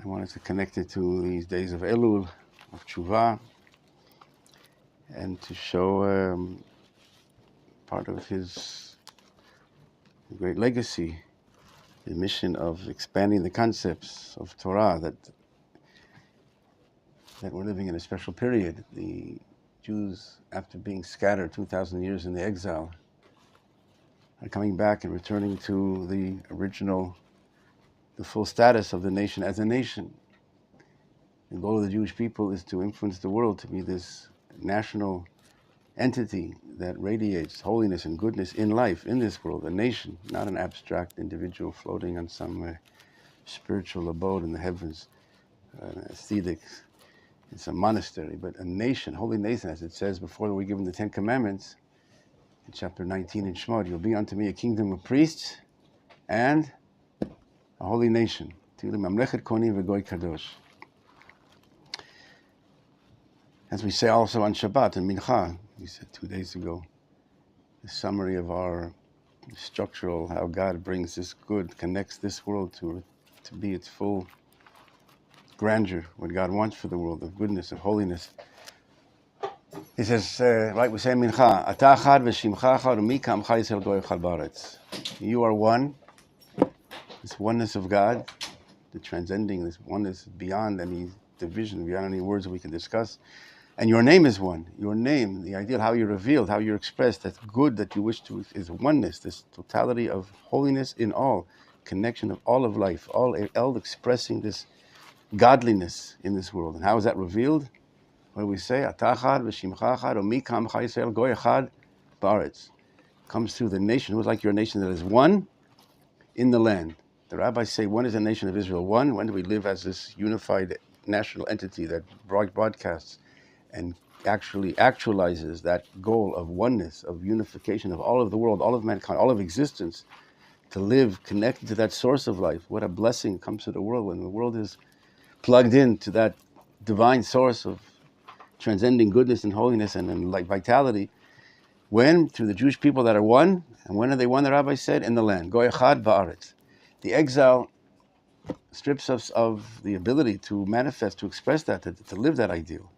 I wanted to connect it to these days of Elul, of Tshuva, and to show part of his great legacy, the mission of expanding the concepts of Torah, that we're living in a special period. The Jews, after being scattered 2,000 years in the exile, are coming back and returning to the original, the full status of the nation as a nation. The goal of the Jewish people is to influence the world, to be this national entity that radiates holiness and goodness in life, in this world, a nation, not an abstract individual floating on some spiritual abode in the heavens, aesthetic, in some monastery, but a nation, holy nation, as it says before we're given the Ten Commandments, in chapter 19 in Shemot, you'll be unto me a kingdom of priests and a holy nation. Mamlechet Kohanim v'Goy Kadosh. As we say also on Shabbat and Mincha, we said 2 days ago, the summary of our structural, how God brings this good, connects this world to be its full grandeur, what God wants for the world, of goodness, of holiness. He says, right, we say Mincha, Ata Achad v'Shimcha Achad u'mi ka'amcha Yisrael goy echad ba'aretz. You are one, this oneness of God, the transcending, this oneness beyond any division, beyond any words that we can discuss. And your name is one. Your name, the ideal, how you're revealed, how you're expressed, that good that you wish to, is oneness, this totality of holiness in all, connection of all of life, all expressing this godliness in this world. And how is that revealed? What do we say? Ata Achad v'Shimcha Achad u'mi ka'amcha Yisrael goy echad ba'aretz. Comes through the nation, who's like your nation that is one in the land. The rabbis say, when is the nation of Israel one? When do we live as this unified national entity that broadcasts and actually actualizes that goal of oneness, of unification of all of the world, all of mankind, all of existence, to live connected to that source of life? What a blessing comes to the world when the world is plugged into that divine source of transcending goodness and holiness and like vitality. When? Through the Jewish people that are one. And when are they one? The rabbi said, in the land. Goy echad ba'aretz. The exile strips us of the ability to manifest, to express that, to live that ideal.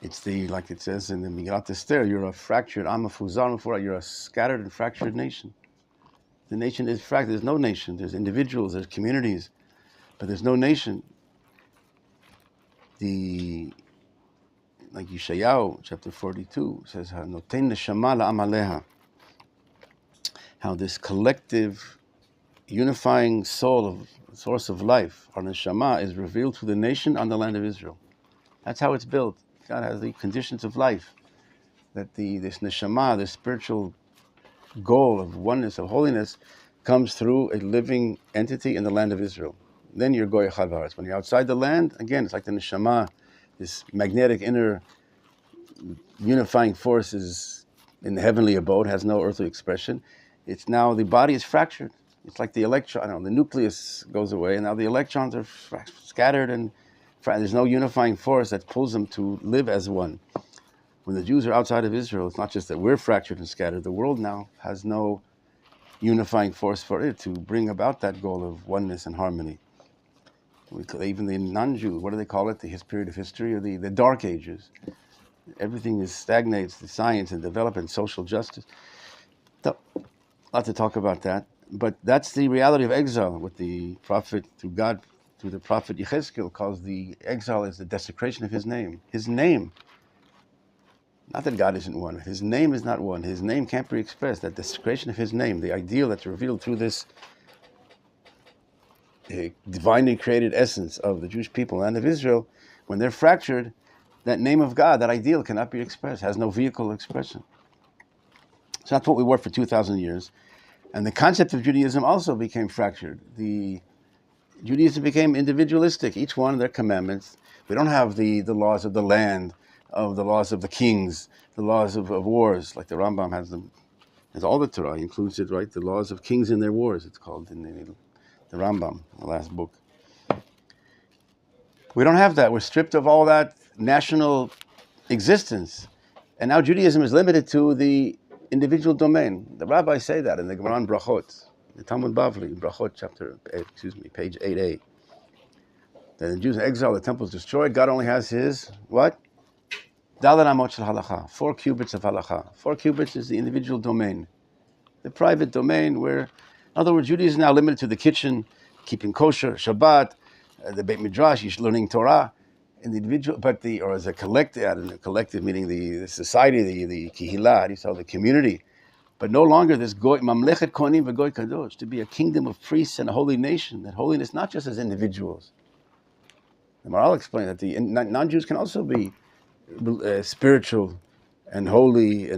It's like it says in the Megillat Esther, you're a fractured, you're a scattered and fractured nation. The nation is fractured. There's no nation. There's individuals, there's communities, but there's no nation. Like Yeshayahu, chapter 42, says, Noten neshama la'am aleha. How this collective, unifying soul, source of life, our neshama, is revealed to the nation on the land of Israel. That's how it's built. God has the conditions of life, that this neshama, this spiritual goal of oneness, of holiness, comes through a living entity in the land of Israel. Then you're goy echad ba'aretz. When you're outside the land, again, it's like the neshama, this magnetic inner unifying force is in the heavenly abode, has no earthly expression. It's now, the body is fractured. It's like the electron, the nucleus goes away, and now the electrons are scattered, and there's no unifying force that pulls them to live as one. When the Jews are outside of Israel, it's not just that we're fractured and scattered. The world now has no unifying force for it to bring about that goal of oneness and harmony. Even the non-Jew, what do they call it? The period of history, or the Dark Ages. Everything stagnates, the science and development, social justice. So, a lot to talk about that. But that's the reality of exile, what the prophet, through God, through the prophet Yechezkel, calls the exile as the desecration of his name. His name. Not that God isn't one. His name is not one. His name can't be expressed. That desecration of his name, the ideal that's revealed through this divinely created essence of the Jewish people and of Israel, when they're fractured, that name of God, that ideal, cannot be expressed, has no vehicle expression. So that's what we were for 2,000 years. And the concept of Judaism also became fractured. Judaism became individualistic, each one of their commandments. We don't have the laws of the land, of the laws of the kings, the laws of wars, like the Rambam has them. As all the Torah includes it, right? The laws of kings and their wars, it's called in the Rambam, the last book. We don't have that. We're stripped of all that national existence. And now Judaism is limited to the individual domain. The rabbis say that in the Gemara on Brachot, the Talmud Bavli, Brachot page 8a. The Jews in exile, the temple is destroyed. God only has his, what? Dalet amot shel halacha, 4 cubits of halacha. 4 cubits is the individual domain. The private domain where, in other words, Judaism is now limited to the kitchen, keeping kosher, Shabbat, the Beit Midrash, you're learning Torah, in the individual, or as a collective meaning the society, the kihila, the community, but no longer this goy, mamlechet kohanim v'goy kadosh, to be a kingdom of priests and a holy nation, that holiness not just as individuals. The Maharal explained that the non-Jews can also be spiritual and holy,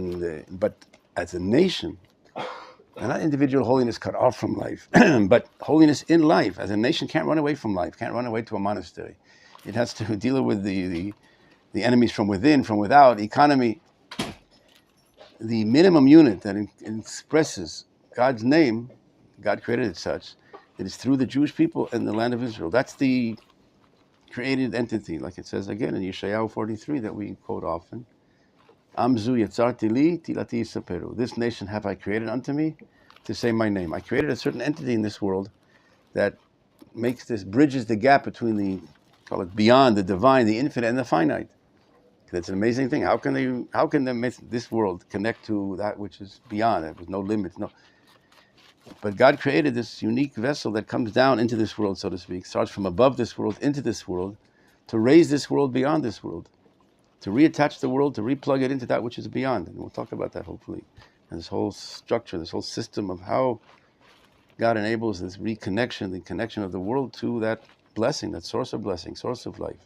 but as a nation, and not individual holiness cut off from life, but holiness in life. As a nation can't run away from life, can't run away to a monastery. It has to deal with the enemies from within, from without, economy. The minimum unit that expresses God's name, God created it such, that is through the Jewish people and the land of Israel. That's the created entity, like it says again in Yeshayahu 43 that we quote often. Amzu yatzarti li tilati yisaperu. This nation have I created unto me to say my name. I created a certain entity in this world that bridges the gap between call it beyond, the divine, the infinite, and the finite. That's an amazing thing. How can this world connect to that which is beyond? There was no limits, no. But God created this unique vessel that comes down into this world, so to speak, starts from above this world into this world, to raise this world beyond this world, to reattach the world, to replug it into that which is beyond. And we'll talk about that hopefully. And this whole structure, this whole system of how God enables this reconnection, the connection of the world to that blessing, that source of blessing, source of life.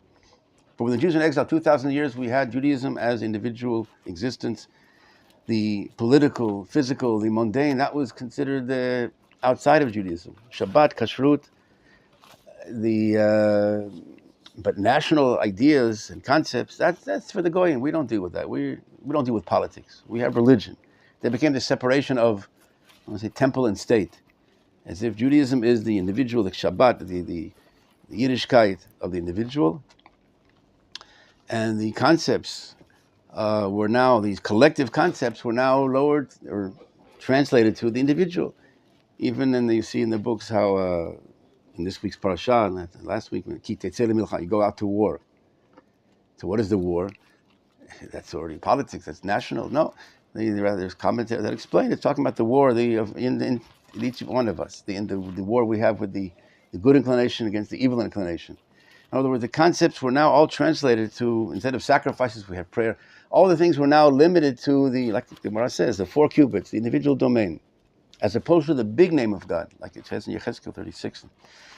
But with the Jews in exile, 2,000 years, we had Judaism as individual existence. The political, physical, the mundane, that was considered outside of Judaism. Shabbat, kashrut, but national ideas and concepts, that's for the goyim. We don't deal with that. We don't deal with politics. We have religion. There became the separation of, I want to say, temple and state, as if Judaism is the individual, the Shabbat, the Yiddishkeit of the individual, and the concepts these collective concepts were now lowered or translated to the individual. Even you see in the books how in this week's parasha, last week, you go out to war. So what is the war? That's already politics, that's national. No, there's commentary that explain it's talking about the war in each one of us, the war we have with the good inclination against the evil inclination. In other words, the concepts were now all translated to, instead of sacrifices, we have prayer. All the things were now limited to like the Gemara says, the 4 cubits, the individual domain, as opposed to the big name of God, like it says in Yechezkel 36,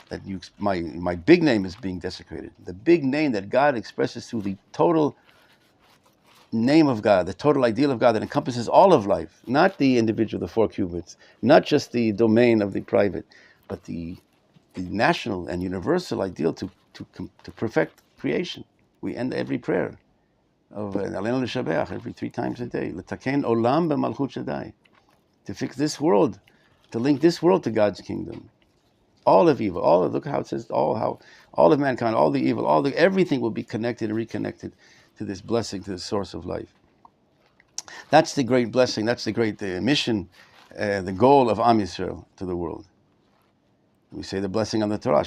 that my big name is being desecrated. The big name that God expresses through the total name of God, the total ideal of God that encompasses all of life, not the individual, the 4 cubits, not just the domain of the private, but the national and universal ideal to perfect creation. We end every prayer of Aleinu L'Shabeach every 3 times a day. L'taken olam b'malchut Shaddai. To fix this world, to link this world to God's kingdom. All of evil, look how it says all of mankind, all the evil, everything will be connected and reconnected to this blessing, to the source of life. That's the great blessing. That's the great mission, the goal of Am Yisrael to the world. We say the blessing on the Torah.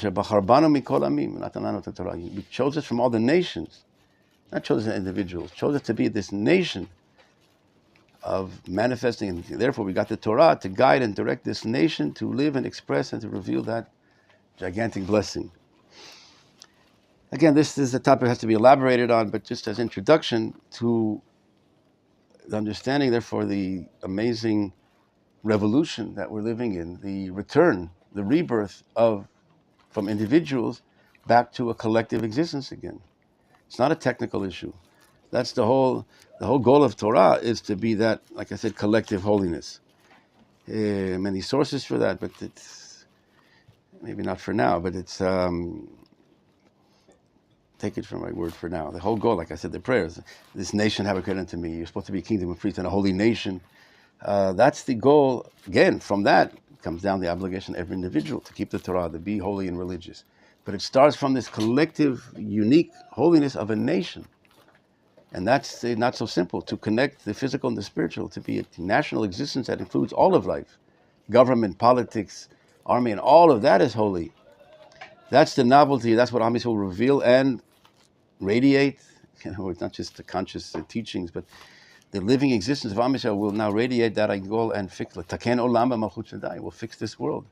You chose us from all the nations, not chose us as individuals. Chose us to be this nation of manifesting, and therefore we got the Torah to guide and direct this nation to live and express and to reveal that gigantic blessing. Again, this is a topic that has to be elaborated on, but just as introduction to the understanding, therefore, the amazing revolution that we're living in, the return, the rebirth from individuals back to a collective existence again. It's not a technical issue. That's the whole goal of Torah is to be that, like I said, collective holiness. Many sources for that, but it's maybe not for now, but it's take it from my word for now. The whole goal, like I said, the prayers, this nation have a created unto me. You're supposed to be a kingdom of priests and a holy nation. That's the goal. Again, from that comes down the obligation of every individual to keep the Torah, to be holy and religious. But it starts from this collective, unique holiness of a nation. And that's not so simple, to connect the physical and the spiritual, to be a national existence that includes all of life. Government, politics, army, and all of that is holy. That's the novelty. That's what Am Yisrael will reveal and radiate. It's not just the conscious teachings, but the living existence of Am Yisrael will now radiate that goal and fix it. Taken olam b'malchut Shaddai will fix this world.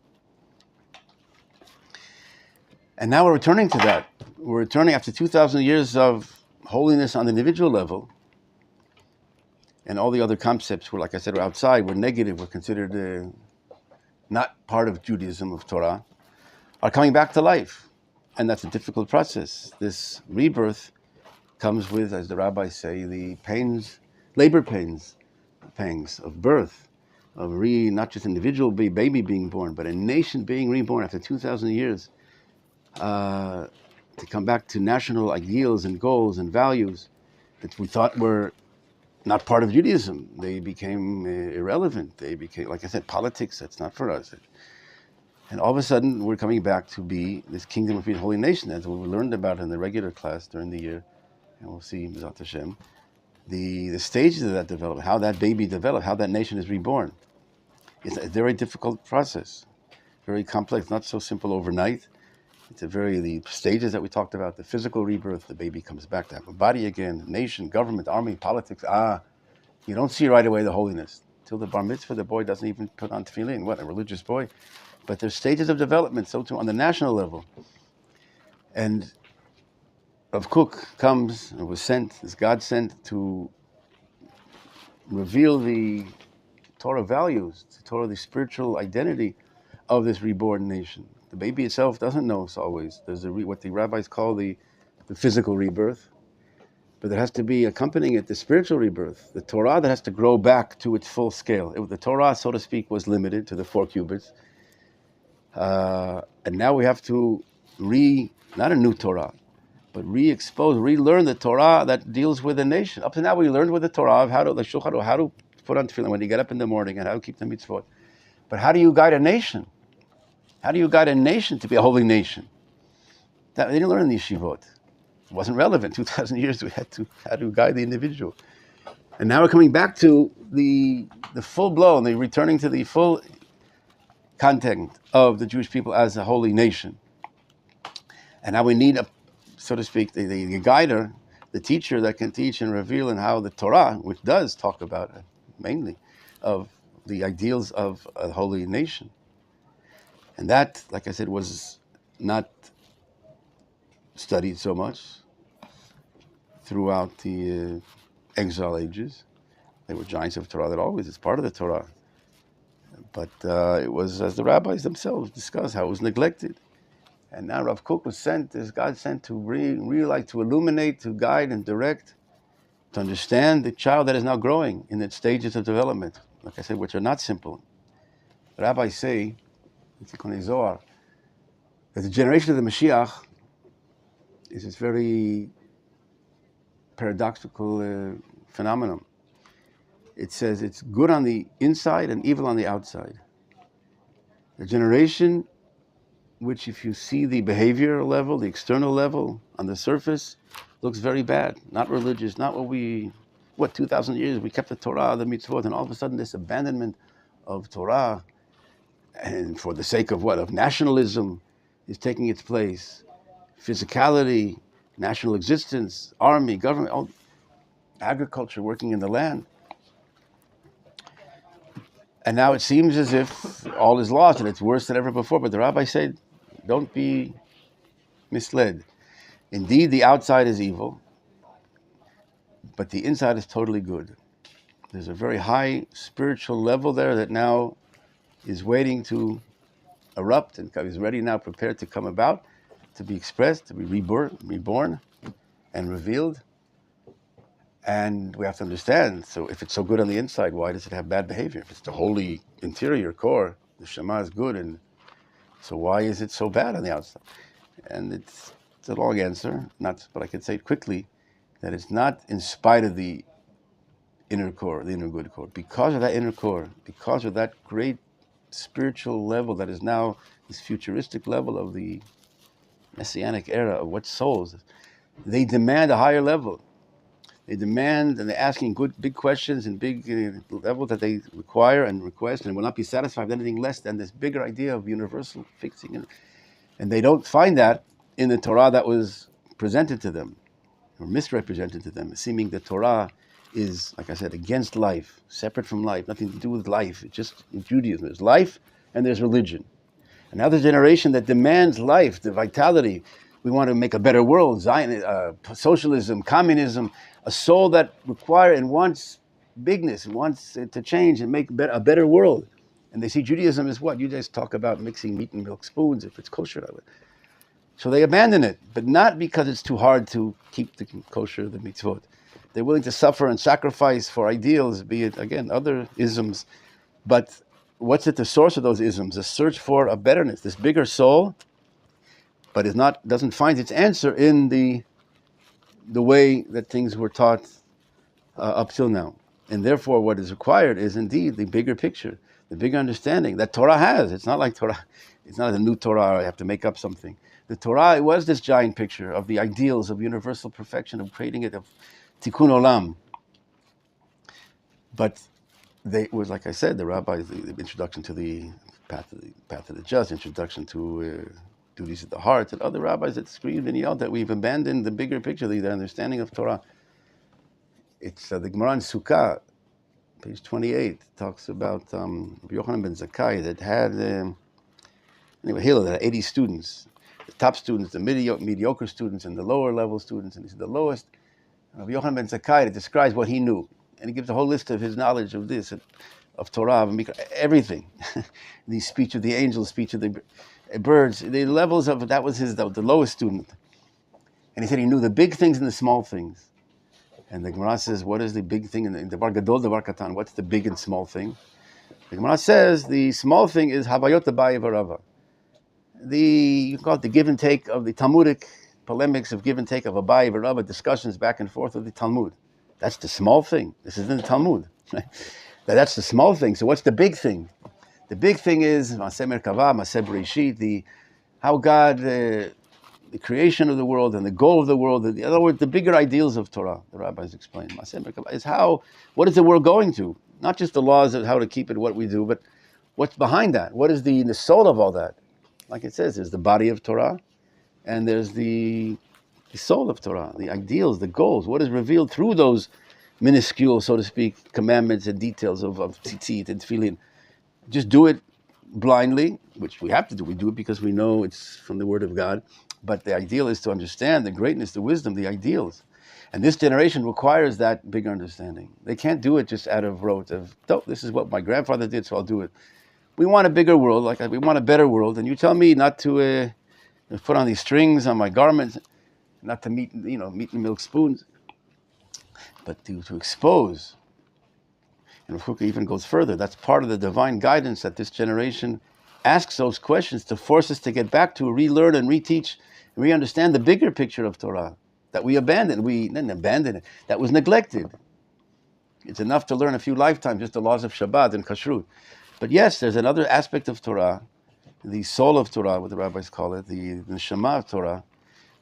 And now we're returning to that. We're returning after 2,000 years of holiness on the individual level, and all the other concepts were, like I said, were outside, were negative, were considered not part of Judaism, of Torah, are coming back to life. And that's a difficult process. This rebirth comes with, as the rabbis say, the pains, labor pains, pangs of birth, of not just an individual baby being born, but a nation being reborn after 2,000 years, to come back to national ideals and goals and values that we thought were not part of Judaism. They became irrelevant. They became, like I said, politics. That's not for us. And all of a sudden, we're coming back to be this kingdom of holy nation, as we learned about in the regular class during the year. And we'll see, B'ezrat Hashem, the stages of that development, how that baby developed, how that nation is reborn. It's a very difficult process, very complex, not so simple overnight. It's the stages that we talked about, the physical rebirth, the baby comes back to have a body again, nation, government, army, politics. You don't see right away the holiness. Till the bar mitzvah, the boy doesn't even put on tefillin. What, a religious boy? But there's stages of development, so too on the national level. And Rav Kook comes and was sent, is God sent to reveal the Torah values, the spiritual identity of this reborn nation. The baby itself doesn't know us always. There's what the rabbis call the physical rebirth, but there has to be accompanying it the spiritual rebirth, the Torah that has to grow back to its full scale. The Torah, so to speak, was limited to the 4 cubits, and now we have to not a new Torah, but relearn the Torah that deals with the nation. Up to now, we learned with the Torah of how to put on tefillin when you get up in the morning and how to keep the mitzvot. But how do you guide a nation? How do you guide a nation to be a holy nation? They didn't learn in the yeshivot. It wasn't relevant. 2,000 years we had to how to guide the individual. And now we're coming back to the full blown, the returning to the full content of the Jewish people as a holy nation. And now we need, so to speak, the guider, the teacher that can teach and reveal and how the Torah, which does talk about mainly of the ideals of a holy nation. And that, like I said, was not studied so much throughout the exile ages. They were giants of Torah that always, it's part of the Torah. But it was, as the rabbis themselves discussed, how it was neglected. And now Rav Kook was sent, as God sent to really to illuminate, to guide and direct, to understand the child that is now growing in its stages of development, like I said, which are not simple. The rabbis say, that the generation of the Mashiach is this very paradoxical phenomenon. It says it's good on the inside and evil on the outside. The generation which, if you see the behavioral level, the external level, on the surface, looks very bad, not religious, not 2,000 years we kept the Torah, the mitzvot, and all of a sudden this abandonment of Torah, and for the sake of of nationalism, is taking its place. Physicality, national existence, army, government, agriculture, working in the land. And now it seems as if all is lost and it's worse than ever before. But the rabbi said, don't be misled. Indeed, the outside is evil, but the inside is totally good. There's a very high spiritual level there that now is waiting to erupt and is ready now, prepared to come about, to be expressed, to be reborn and revealed. And we have to understand, so if it's so good on the inside, why does it have bad behavior? If it's the holy interior core, the Shema is good, and so why is it so bad on the outside? And it's a long answer, but I can say it quickly, that it's not in spite of the inner core, the inner good core. Because of that inner core, because of that great spiritual level that is now this futuristic level of the Messianic era of what souls, they demand a higher level. They demand and they're asking big questions and big levels that they require and request, and will not be satisfied with anything less than this bigger idea of universal fixing. And they don't find that in the Torah that was presented to them, or misrepresented to them, seeming the Torah is, like I said, against life, separate from life, nothing to do with life. It's just in Judaism, there's life and there's religion. Another generation that demands life, the vitality. We want to make a better world, socialism, communism, a soul that requires and wants bigness, wants it to change and make a better world. And they see Judaism as what? You just talk about mixing meat and milk spoons if it's kosher. So they abandon it, but not because it's too hard to keep the kosher, the mitzvot. They're willing to suffer and sacrifice for ideals, be it, again, other isms. But what's at the source of those isms? A search for a betterness, this bigger soul, but doesn't find its answer in the way that things were taught up till now. And therefore, what is required is indeed the bigger picture, the bigger understanding that Torah has. It's not like Torah, it's not a new Torah, I have to make up something. The Torah, it was this giant picture of the ideals of universal perfection, of creating it, of tikkun olam. But it was, like I said, the rabbis, the introduction to the path of the just, introduction to duties of the heart, and other rabbis that screamed and yelled that we've abandoned the bigger picture, the understanding of Torah. It's the Gemara in Sukkah, page 28, talks about Rabbi Yochanan ben Zakkai that had, Hillel, that had 80 students. The top students, the mediocre students, and the lower level students, and he said the lowest. Rabbi Yochanan ben Zakkai describes what he knew, and he gives a whole list of his knowledge of this, of Torah, of everything. The speech of the angels, speech of the birds, the levels of that was the lowest student, and he said he knew the big things and the small things. And the Gemara says, what is the big thing in the Bar Gadol, the Bar Katan? What's the big and small thing? The Gemara says the small thing is Havayot Abaye v'Rava. You call it the give and take of the Talmudic polemics of give and take of Abaye v'Rava, discussions back and forth of the Talmud. That's the small thing. This is in the Talmud. That's the small thing. So what's the big thing? The big thing is Maseh Merkava, Maseh Bereshit, how God, the creation of the world and the goal of the world. In other words, the bigger ideals of Torah, the rabbis explain. Maseh Merkava is what is the world going to? Not just the laws of how to keep it, what we do, but what's behind that? What is the soul of all that? Like it says, there's the body of Torah, and there's the soul of Torah, the ideals, the goals, what is revealed through those minuscule, so to speak, commandments and details of tzitzit and tefillin. Just do it blindly, which we have to do. We do it because we know it's from the Word of God. But the ideal is to understand the greatness, the wisdom, the ideals. And this generation requires that bigger understanding. They can't do it just out of rote of, oh, this is what my grandfather did, so I'll do it. We want a bigger world, we want a better world, and you tell me not to put on these strings on my garments, not to meat and milk spoons, but to expose. And Ruchuk even goes further. That's part of the divine guidance that this generation asks those questions to force us to get back to relearn and reteach and re-understand the bigger picture of Torah that we abandoned. We didn't abandon it. That was neglected. It's enough to learn a few lifetimes, just the laws of Shabbat and Kashrut. But yes, there's another aspect of Torah, the soul of Torah, what the rabbis call it, the neshama of Torah,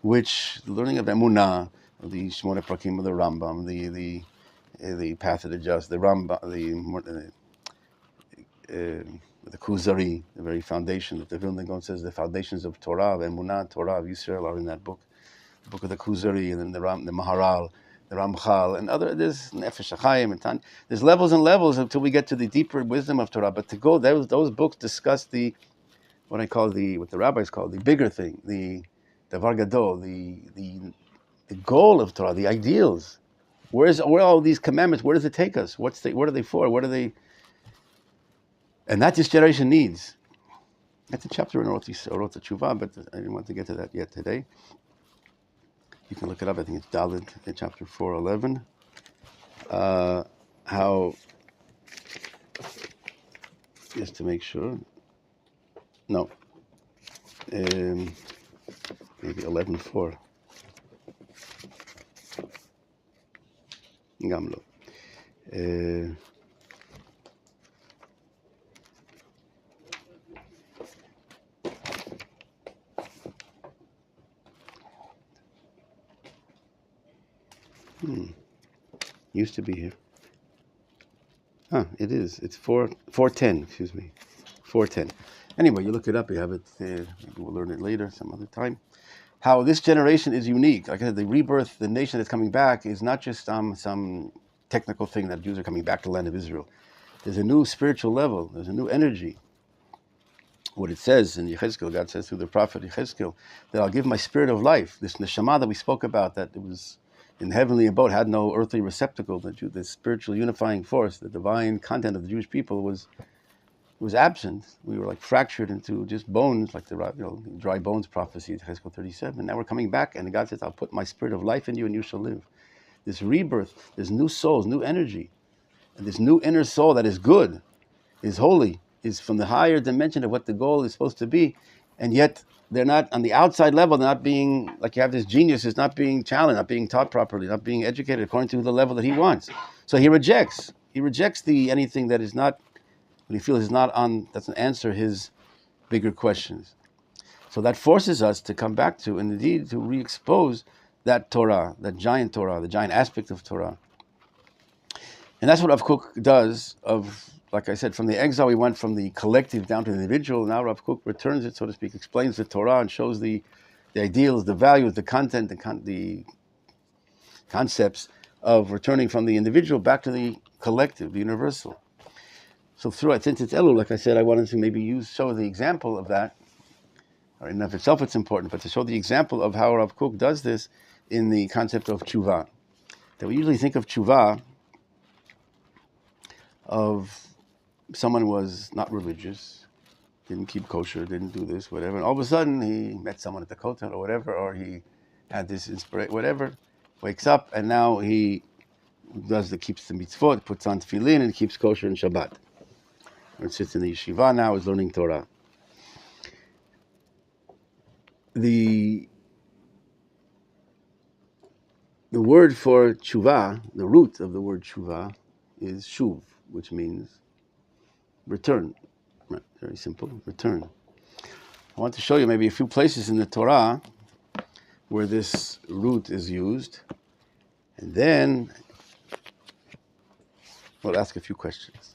which the learning of Emunah, the Shmona Prakim of the Rambam, the path of the just, the Rambam, the Kuzari, the very foundation that the Vilna Gaon says the foundations of Torah, of Emunah, Torah of Yisrael are in that book, the book of the Kuzari, and then the Maharal, the Ramchal, and there's Nefesh HaChaim, and Tan. There's levels and levels until we get to the deeper wisdom of Torah. But to go, those books discuss what the rabbis call the bigger thing, the Davar Gadol, the goal of Torah, the ideals. Where are all these commandments? Where does it take us? What are they for? What are they? And that this generation needs. That's a chapter in Orot Tshuva, but I didn't want to get to that yet today. You can look it up. I think it's Dalet in chapter 4:11. How, just to make sure. No. Maybe 11:4. Gamlo. Used to be here. It is. It's 4:10. Excuse me. 4:10. Anyway, you look it up, you have it, maybe we'll learn it later, some other time. How this generation is unique. Like I said, the rebirth, the nation that's coming back is not just some technical thing that Jews are coming back to the land of Israel. There's a new spiritual level, there's a new energy. What it says in Yechezkel, God says through the prophet Yechezkel, that I'll give my spirit of life, this neshama that we spoke about, that it was in the heavenly abode, had no earthly receptacle, the spiritual unifying force, the divine content of the Jewish people was absent. We were like fractured into just bones, like the dry bones prophecy, Yechezkel 37. Now we're coming back, and God says, I'll put my spirit of life in you, and you shall live. This rebirth, there's new souls, new energy, and this new inner soul that is good, is holy, is from the higher dimension of what the goal is supposed to be, and yet they're not on the outside level. They're not being, like you have this genius is not being challenged, not being taught properly, not being educated according to the level that he wants. So he rejects anything that is not, what he feels is not on, doesn't answer his bigger questions. So that forces us to come back to, and indeed to re-expose that Torah, the giant aspect of Torah. And that's what Rav Kook does like I said, from the exile we went from the collective down to the individual. Now Rav Kook returns it, so to speak, explains the Torah and shows the ideals, the values, the content, the concepts of returning from the individual back to the collective, the universal. So through, since it's Elul, like I said, I wanted to maybe show the example of that. Or in of itself it's important, but to show the example of how Rav Kook does this in the concept of tshuva. That we usually think of tshuva of someone was not religious, didn't keep kosher, didn't do this, whatever, and all of a sudden he met someone at the kotel or whatever, or he had this inspiration, whatever, wakes up and now he keeps the mitzvot, puts on tefillin and keeps kosher in Shabbat. Or sits in the yeshiva now, is learning Torah. The word for tshuva, the root of the word tshuva, is shuv, which means return. Right, very simple, return. I want to show you maybe a few places in the Torah where this root is used, and then we'll ask a few questions.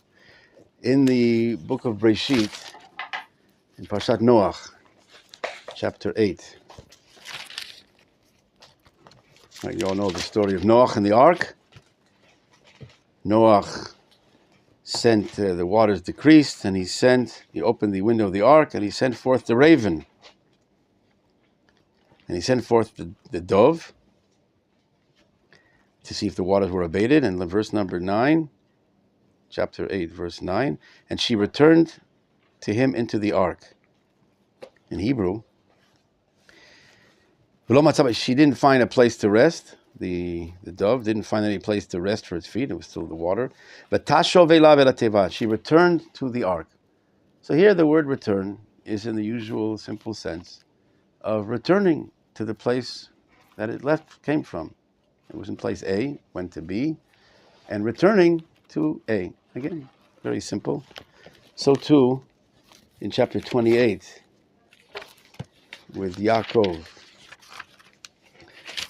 In the book of Breshit, in Parshat Noach, chapter 8, right, you all know the story of Noach and the ark. Noach sent, the waters decreased, and he opened the window of the ark, and he sent forth the raven. And he sent forth the dove to see if the waters were abated. And verse number 9, chapter 8, verse 9, and she returned to him into the ark. In Hebrew, she didn't find a place to rest. The dove didn't find any place to rest for its feet. It was still the water. But she returned to the ark. So here the word return is in the usual simple sense of returning to the place that it came from. It was in place A, went to B, and returning to A. Again, very simple. So too in chapter 28 with Yaakov.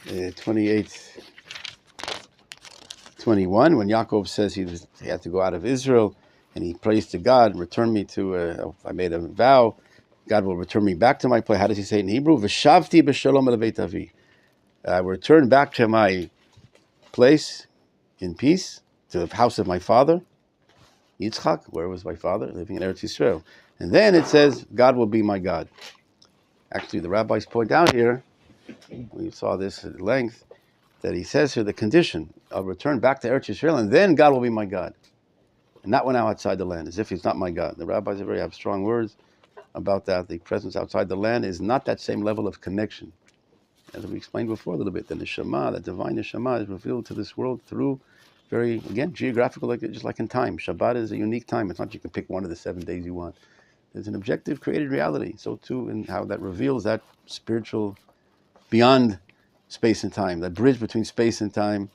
28:21, when Yaakov says he had to go out of Israel, and he prays to God, return me to, I made a vow, God will return me back to my place. How does he say it in Hebrew? V'shavti b'shalom el beit avi. I will return back to my place in peace, to the house of my father, Yitzchak. Where was my father? Living in Eretz Yisrael. And then it says, God will be my God. Actually, the rabbis point out here, we saw this at length, that he says here the condition, I'll return back to Eretz Yisrael, and then God will be my God. And not when I'm outside the land, as if he's not my God. The rabbis have strong words about that. The presence outside the land is not that same level of connection. As we explained before a little bit, the neshama, the divine neshama, is revealed to this world through very, again, geographical, just like in time. Shabbat is a unique time. It's not you can pick one of the 7 days you want. There's an objective created reality. So too in how that reveals that spiritual beyond space and time, that bridge between space and time,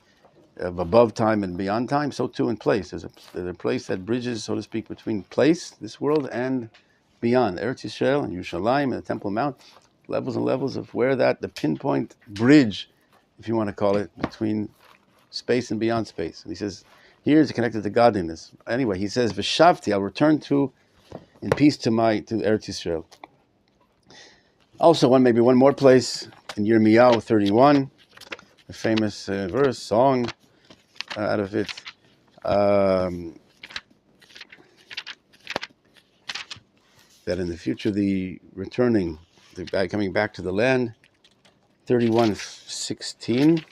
above time and beyond time, so too in place. There's a place that bridges, so to speak, between place, this world, and beyond. Eretz Yisrael and Yerushalayim and the Temple Mount, levels and levels of where the pinpoint bridge, if you want to call it, between space and beyond space. And he says, here is connected to godliness. Anyway, he says, V'shavti, I'll return to in peace to Eretz Yisrael. Also, maybe one more place in Yirmiyahu 31, a famous verse, song out of it. That in the future, the coming back to the land, 31:16.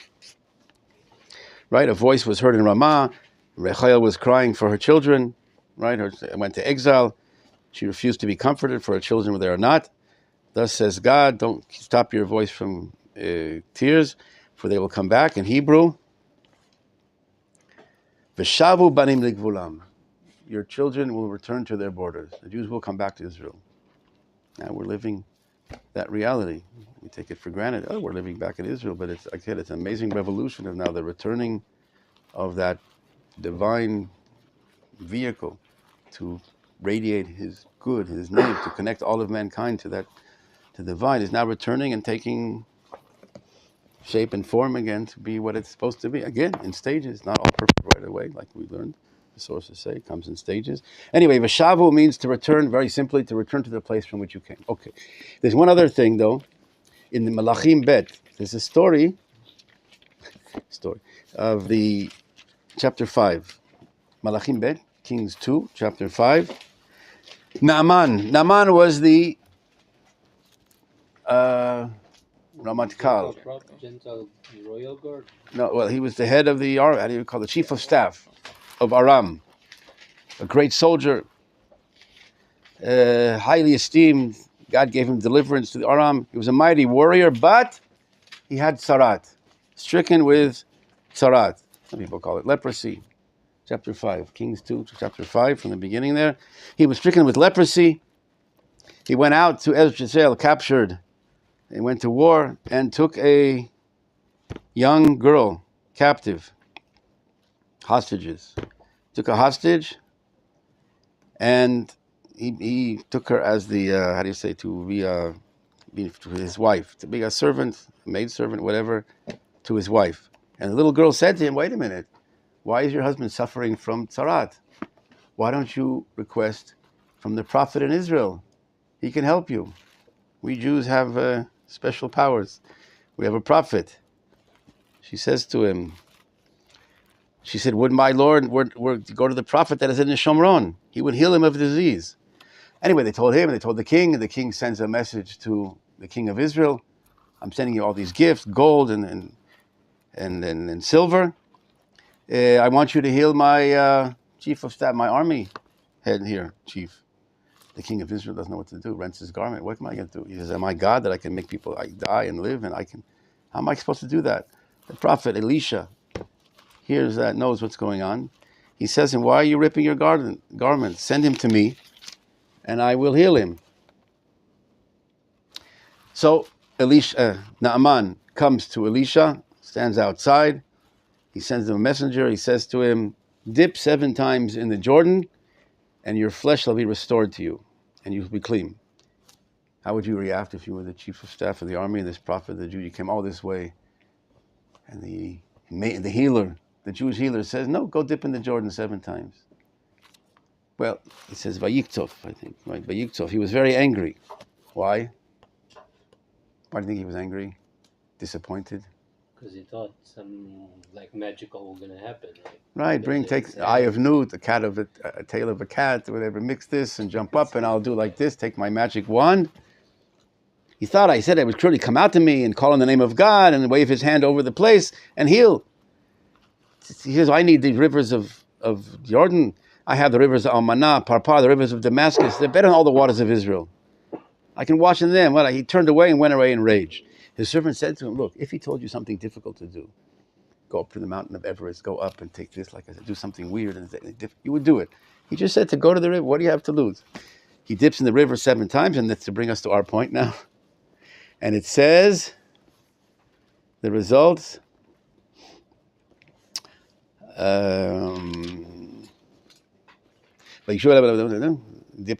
Right, a voice was heard in Ramah. Rachel was crying for her children. Right, went to exile. She refused to be comforted, for her children were there or not. Thus says God, don't stop your voice from tears, for they will come back. In Hebrew, V'shavu banim ligvulam. Your children will return to their borders. The Jews will come back to Israel. Now we're living that reality. We take it for granted. Oh, we're living back in Israel, but it's an amazing revolution of now the returning of that divine vehicle to radiate His good, His name, to connect all of mankind to the divine, is now returning and taking shape and form again to be what it's supposed to be. Again, in stages, not all perfect right away, like we learned. The sources say it comes in stages. Anyway, Vashavu means to return, very simply, to return to the place from which you came. Okay. There's one other thing, though. In the Malachim Bet, there's a story of the chapter 5. Malachim Bet, Kings 2, chapter 5. Naaman was the Ramatkal. Gentile royal guard? No, well, he was the head of the, how do you call it, chief of staff of Aram. A great soldier, highly esteemed. God gave him deliverance to the Aram. He was a mighty warrior, but he had tsarat, stricken with tsarat. Some people call it leprosy. Chapter 5, Kings 2, chapter 5, from the beginning there. He was stricken with leprosy. He went out to Eretz Yisrael, captured. He went to war and took a young girl captive, hostages. Took a hostage, and he took her as the, to be his wife, to be a servant, a maidservant, whatever, to his wife. And the little girl said to him, wait a minute, why is your husband suffering from tsarat? Why don't you request from the prophet in Israel? He can help you. We Jews have special powers. We have a prophet. She says to him, she said, would my Lord go to the prophet that is in the Shomron? He would heal him of disease. Anyway, they told him, and they told the king, and the king sends a message to the king of Israel. I'm sending you all these gifts, gold and silver. I want you to heal my chief of staff, my army head here, chief. The king of Israel doesn't know what to do, rents his garment. What am I going to do? He says, am I God that I can make people die and live? And how am I supposed to do that? The prophet Elisha hears that, knows what's going on. He says to him, why are you ripping your garment? Send him to me, and I will heal him. So Naaman comes to Elisha, stands outside. He sends him a messenger. He says to him, dip 7 times in the Jordan, and your flesh shall be restored to you, and you will be clean. How would you react if you were the chief of staff of the army and this prophet, the Jew, you came all this way, and the healer, the Jewish healer says, no, go dip in the Jordan 7 times. Well, it says Vayiktsov, I think, right? Vayiktsov. He was very angry. Why? Why do you think he was angry? Disappointed? Because he thought some magical was going to happen. Right, take the eye of newt, a tail of a cat, whatever, mix this and jump up and I'll do like this, take my magic wand. He thought I said it would surely come out to me and call on the name of God and wave his hand over the place and heal. He says, I need the rivers of Jordan. I have the rivers of Almanah, Parpar, the rivers of Damascus. They're better than all the waters of Israel. I can wash in them. Well, he turned away and went away in rage. His servant said to him, look, if he told you something difficult to do, go up to the mountain of Everest, go up and take this, like I said, do something weird, and you would do it. He just said to go to the river. What do you have to lose? He dips in the river 7 times, and that's to bring us to our point now. And it says, the results, dips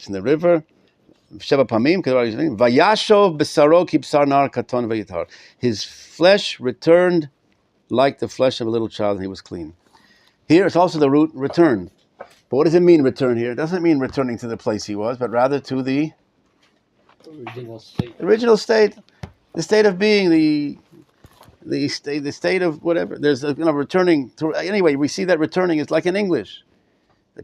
in the river, his flesh returned like the flesh of a little child, and he was clean. Here it's also the root return. But what does it mean, return here? It doesn't mean returning to the place he was, but rather to the Original state. original state, the state of being, the state of whatever. There's returning to, anyway, we see that returning is like in English.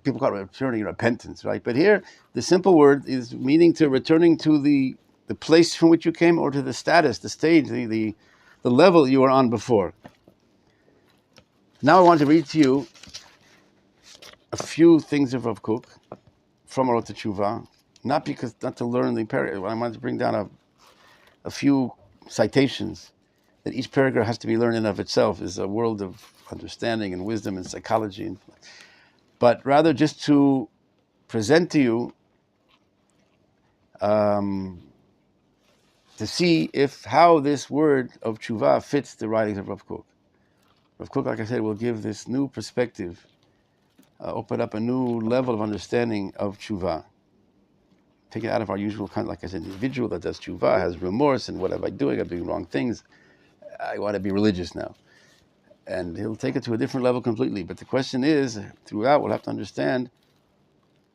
People call it returning repentance, right? But here, the simple word is meaning to returning to the place from which you came, or to the status, the stage, the level you were on before. Now I want to read to you a few things of Rav Kook from Orot Teshuvah, not to learn the paragraph. I want to bring down a few citations that each paragraph has to be learned in of itself. Is a world of understanding and wisdom and psychology, but rather just to present to you to see how this word of tshuva fits the writings of Rav Kook. Rav Kook, like I said, will give this new perspective, open up a new level of understanding of tshuva. Take it out of our usual kind, like I said, individual that does tshuva, has remorse, and what am I doing? I'm doing wrong things. I want to be religious now. And he'll take it to a different level completely. But the question is, throughout, we'll have to understand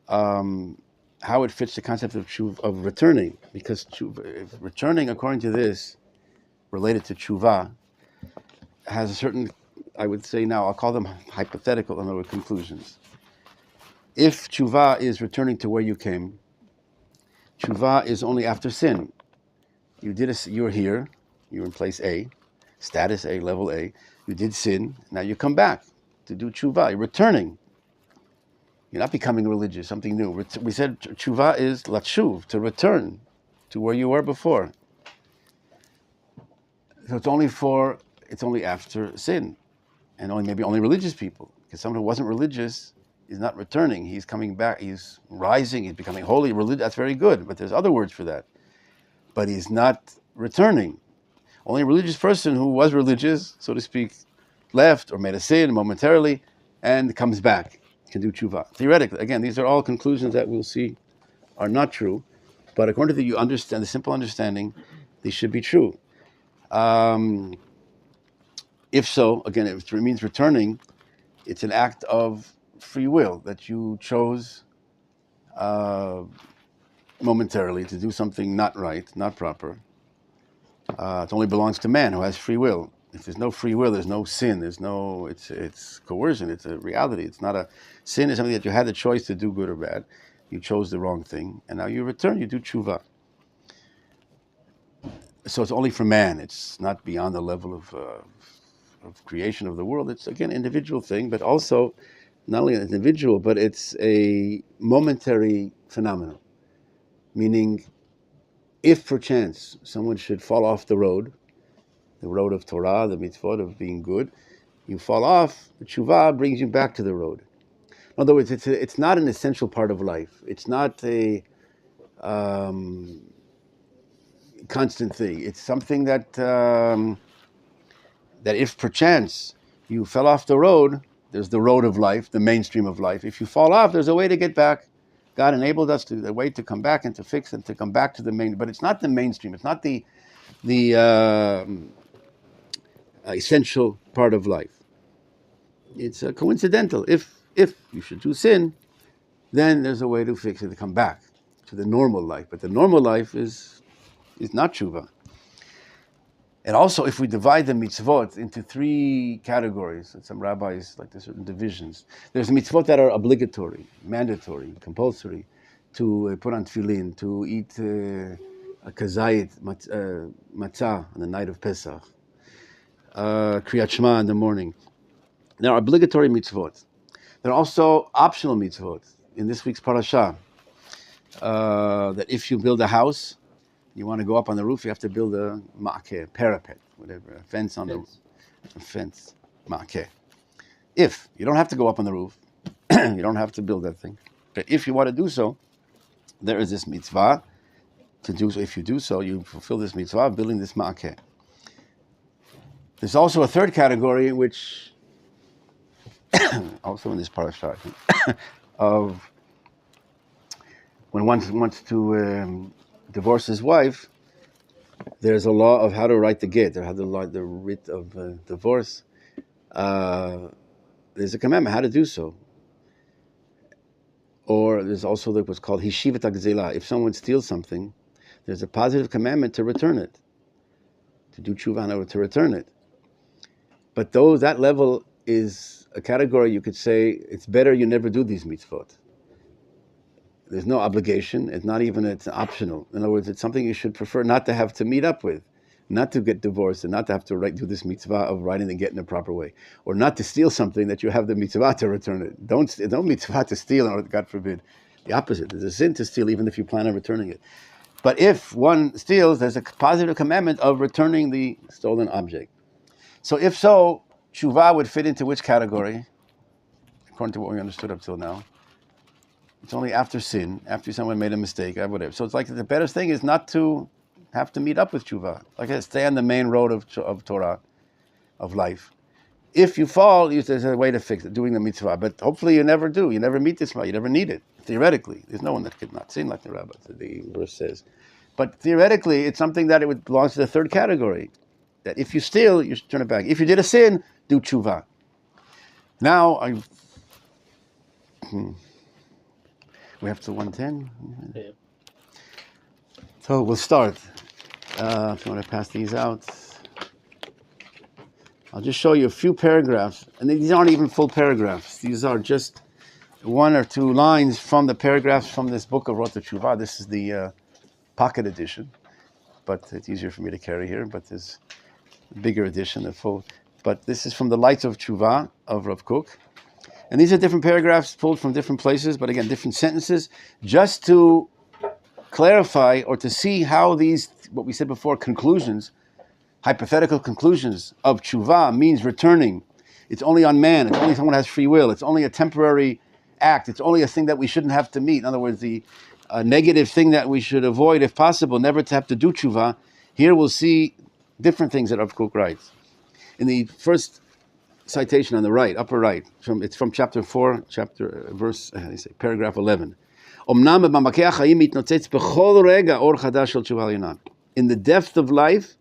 how it fits the concept of tshuva, of returning. Because returning, according to this, related to tshuva, has a certain, I would say now, I'll call them hypothetical, in other words, conclusions. If tshuva is returning to where you came, tshuva is only after sin. You're here, you're in place A, status A, level A, you did sin, now you come back to do tshuva, you're returning. You're not becoming religious, something new. We said tshuva is latshuv, to return to where you were before. So it's only after sin, and maybe only religious people. Because someone who wasn't religious is not returning. He's coming back. He's rising. He's becoming holy. Religious. That's very good. But there's other words for that. But he's not returning. Only a religious person who was religious, so to speak, left or made a sin momentarily, and comes back, can do tshuva. Theoretically, again, these are all conclusions that we'll see are not true, but according to the simple understanding, they should be true. If so, again, if it means returning, it's an act of free will that you chose momentarily to do something not right, not proper. It only belongs to man who has free will. If there's no free will, there's no sin. It's coercion. It's a reality. It's not a sin. Is something that you had the choice to do good or bad. You chose the wrong thing, and now you return. You do tshuva. So it's only for man. It's not beyond the level of creation of the world. It's again individual thing, but also not only an individual, but it's a momentary phenomenon. Meaning, if perchance someone should fall off the road of Torah, the mitzvot of being good, you fall off, the tshuva brings you back to the road. In other words, it's not an essential part of life. It's not a constant thing. It's something that if perchance you fell off the road, there's the road of life, the mainstream of life. If you fall off, there's a way to get back. God enabled us the way to come back and to fix and to come back to the main. But it's not the mainstream. It's not the essential part of life. It's coincidental. If you should do sin, then there's a way to fix it, to come back to the normal life. But the normal life is not tshuva. And also, if we divide the mitzvot into three categories, some rabbis like there's certain divisions. There's mitzvot that are obligatory, mandatory, compulsory, to put on tefillin, to eat a kazayit, matzah on the night of Pesach, Kriyat Shema in the morning. There are obligatory mitzvot. There are also optional mitzvot. In this week's parasha, that if you build a house, you want to go up on the roof, you have to build a ma'akeh, parapet, whatever, a fence on the fence, ma'akeh. If you don't have to go up on the roof, you don't have to build that thing. But if you want to do so, there is this mitzvah to do so. If you do so, you fulfill this mitzvah of building this ma'akeh. There's also a third category, which also in this parasha, of when one wants to divorce his wife, there's a law of how to write the get, or how to write the writ of divorce. There's a commandment how to do so. Or there's also what's called Hishivat HaGzela. If someone steals something, there's a positive commandment to return it, to do tshuva or to return it. But that level is a category you could say it's better you never do these mitzvot. There's no obligation. It's optional. In other words, it's something you should prefer not to have to meet up with, not to get divorced and not to have to do this mitzvah of writing and getting in a proper way, or not to steal something that you have the mitzvah to return it. Don't mitzvah to steal, or God forbid. The opposite. There's a sin to steal even if you plan on returning it. But if one steals, there's a positive commandment of returning the stolen object. So if so, tshuva would fit into which category, according to what we understood up till now? It's only after sin, after someone made a mistake, or whatever. So it's like the better thing is not to have to meet up with tshuva. Like I said, stay on the main road of Torah, of life. If you fall, there's a way to fix it, doing the mitzvah. But hopefully you never do. You never meet this mitzvah. You never need it. Theoretically, there's no one that could not sin like the Rabbi, the verse says. But theoretically, it's something that belongs to the third category. That if you steal, you should turn it back. If you did a sin, do tshuva. Now, we have to 110? Yeah. So we'll start. If you want to pass these out. I'll just show you a few paragraphs. And these aren't even full paragraphs. These are just one or two lines from the paragraphs from this book of Rot Tshuva. This is the pocket edition. But it's easier for me to carry here. But there's a bigger edition, the full. But this is from the Lights of Tshuva of Rav Kook. And these are different paragraphs pulled from different places, but again, different sentences, just to clarify or to see how these, what we said before, conclusions, hypothetical conclusions of tshuva means returning. It's only on man. It's only someone who has free will. It's only a temporary act. It's only a thing that we shouldn't have to meet. In other words, the negative thing that we should avoid, if possible, never to have to do tshuva. Here we'll see different things that Rav Kook writes. In the first citation on the right, upper right, it's from chapter 4, paragraph 11. In the depth of life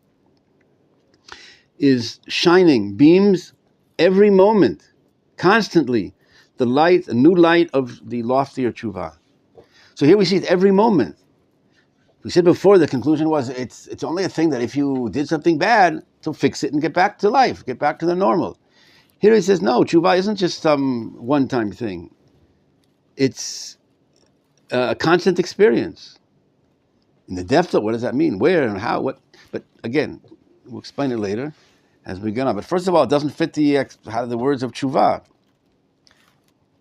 is shining, beams every moment, constantly, the light, a new light of the loftier tshuva. So here we see it every moment. We said before, the conclusion was it's only a thing that if you did something bad, to fix it and get back to life, get back to the normal. Here he says, no, tshuva isn't just some one-time thing. It's a constant experience. In the depth of what does that mean? Where and how? What? But again, we'll explain it later as we go on. But first of all, it doesn't fit the words of tshuva.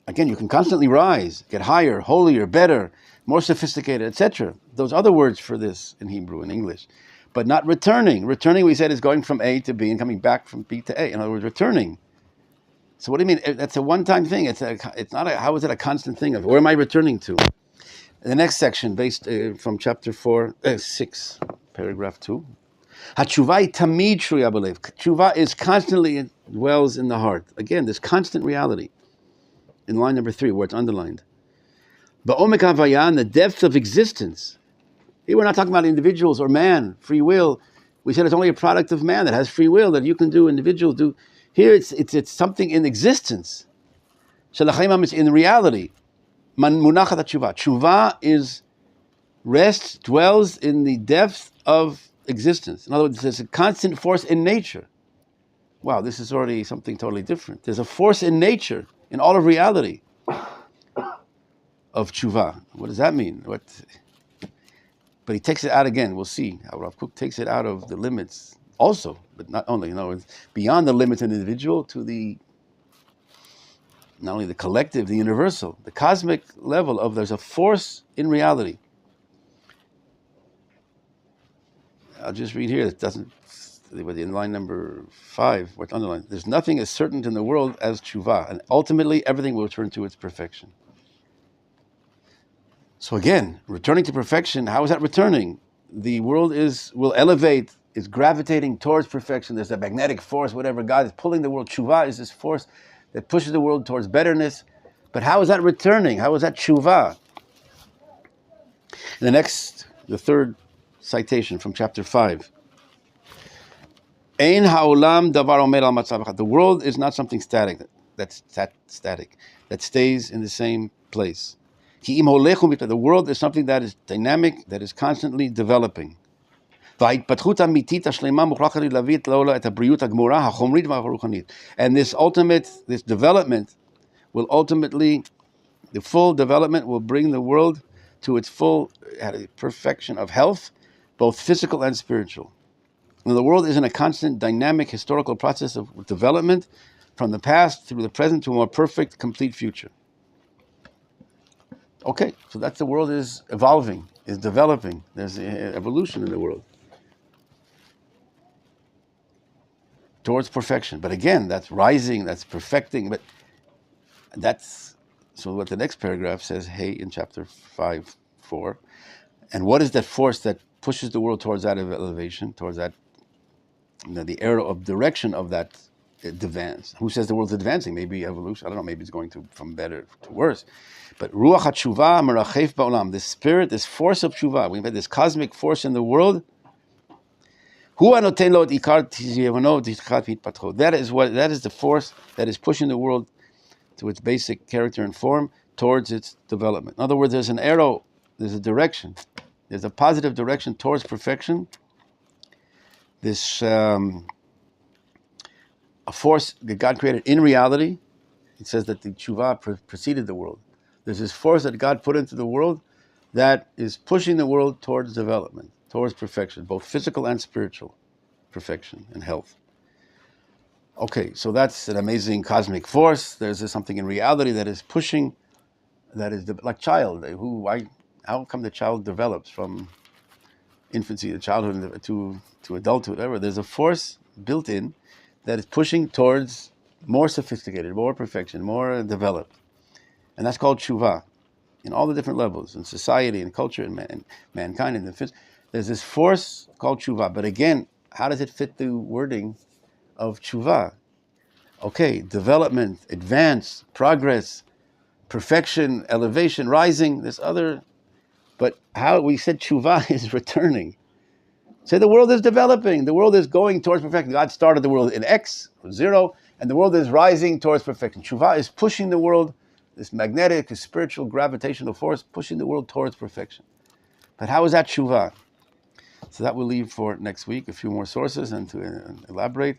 Again, you can constantly rise, get higher, holier, better, more sophisticated, etc. Those other words for this in Hebrew and English. But not returning. Returning, we said, is going from A to B and coming back from B to A. In other words, returning. So what do you mean? That's a one-time thing. It's not how is it a constant thing? Where am I returning to? The next section, based from chapter 6, paragraph 2. Hatshuva tamid shruya b'lev. Tshuva is constantly dwells in the heart. Again, this constant reality. In line number 3, where it's underlined. Ba'omek havaya, in the depth of existence. Here we're not talking about individuals or man, free will. We said it's only a product of man that has free will, that you can do, individuals do. Here it's something in existence. Shalachayim is in reality. Munachat tshuva. Tshuva dwells in the depth of existence. In other words, there's a constant force in nature. Wow, this is already something totally different. There's a force in nature, in all of reality, of tshuva. What does that mean? But he takes it out again. We'll see how Rav Kook takes it out of the limits also, but not only, it's beyond the limits of the individual to not only the collective, the universal, the cosmic level of there's a force in reality. I'll just read here. It doesn't, in line number 5, what's underlined. There's nothing as certain in the world as tshuva, and ultimately everything will return to its perfection. So again, returning to perfection, how is that returning? The world will elevate, is gravitating towards perfection. There's a magnetic force, whatever. God is pulling the world. Tshuva is this force that pushes the world towards betterness. But how is that returning? How is that tshuva? The third citation from chapter 5. Ein ha'olam davar omer al matzav echad. The world is not something static, that stays in the same place. The world is something that is dynamic, that is constantly developing. And this development will ultimately, the full development will bring the world to its full perfection of health, both physical and spiritual. And the world is in a constant dynamic historical process of development from the past through the present to a more perfect, complete future. Okay, so that's the world is evolving, is developing. There's evolution in the world towards perfection. But again, that's rising, that's perfecting. But that's, so what the next paragraph says, hey, in chapter 5:4. And what is that force that pushes the world towards that elevation, towards that, the arrow of direction of that advance? Who says the world's advancing? Maybe evolution. I don't know. Maybe it's going from better to worse. But ruach hatshuva merachef ba'olam, this spirit, this force of tshuva, we've had this cosmic force in the world. That is the force that is pushing the world to its basic character and form towards its development. In other words, there's an arrow, there's a direction, there's a positive direction towards perfection. This a force that God created in reality. It says that the tshuva preceded the world. There's this force that God put into the world that is pushing the world towards development, towards perfection, both physical and spiritual perfection and health. Okay, so that's an amazing cosmic force. There's something in reality that is pushing, that is like child. How come the child develops from infancy to childhood to adulthood, whatever? There's a force built in that is pushing towards more sophisticated, more perfection, more developed. And that's called tshuva in all the different levels, in society, in culture, in mankind, in the physical. There's this force called tshuva. But again, how does it fit the wording of tshuva? Okay, development, advance, progress, perfection, elevation, rising, this other. But how we said tshuva is returning. Say the world is developing, the world is going towards perfection. God started the world in X, 0, and the world is rising towards perfection. Tshuva is pushing the world, this magnetic, spiritual, gravitational force, pushing the world towards perfection. But how is that tshuva? So that we'll leave for next week, a few more sources, and to elaborate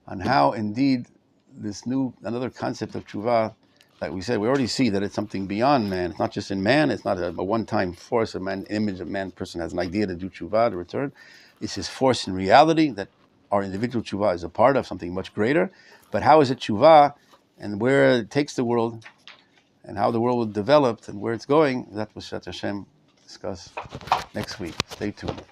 on how indeed this another concept of tshuva, like we said, we already see that it's something beyond man. It's not just in man, it's not a one-time force, image of man, person has an idea to do tshuva, to return. It's this force in reality that our individual tshuva is a part of, something much greater. But how is it tshuva, and where it takes the world, and how the world will develop, and where it's going, that will Shat Hashem discuss next week. Stay tuned.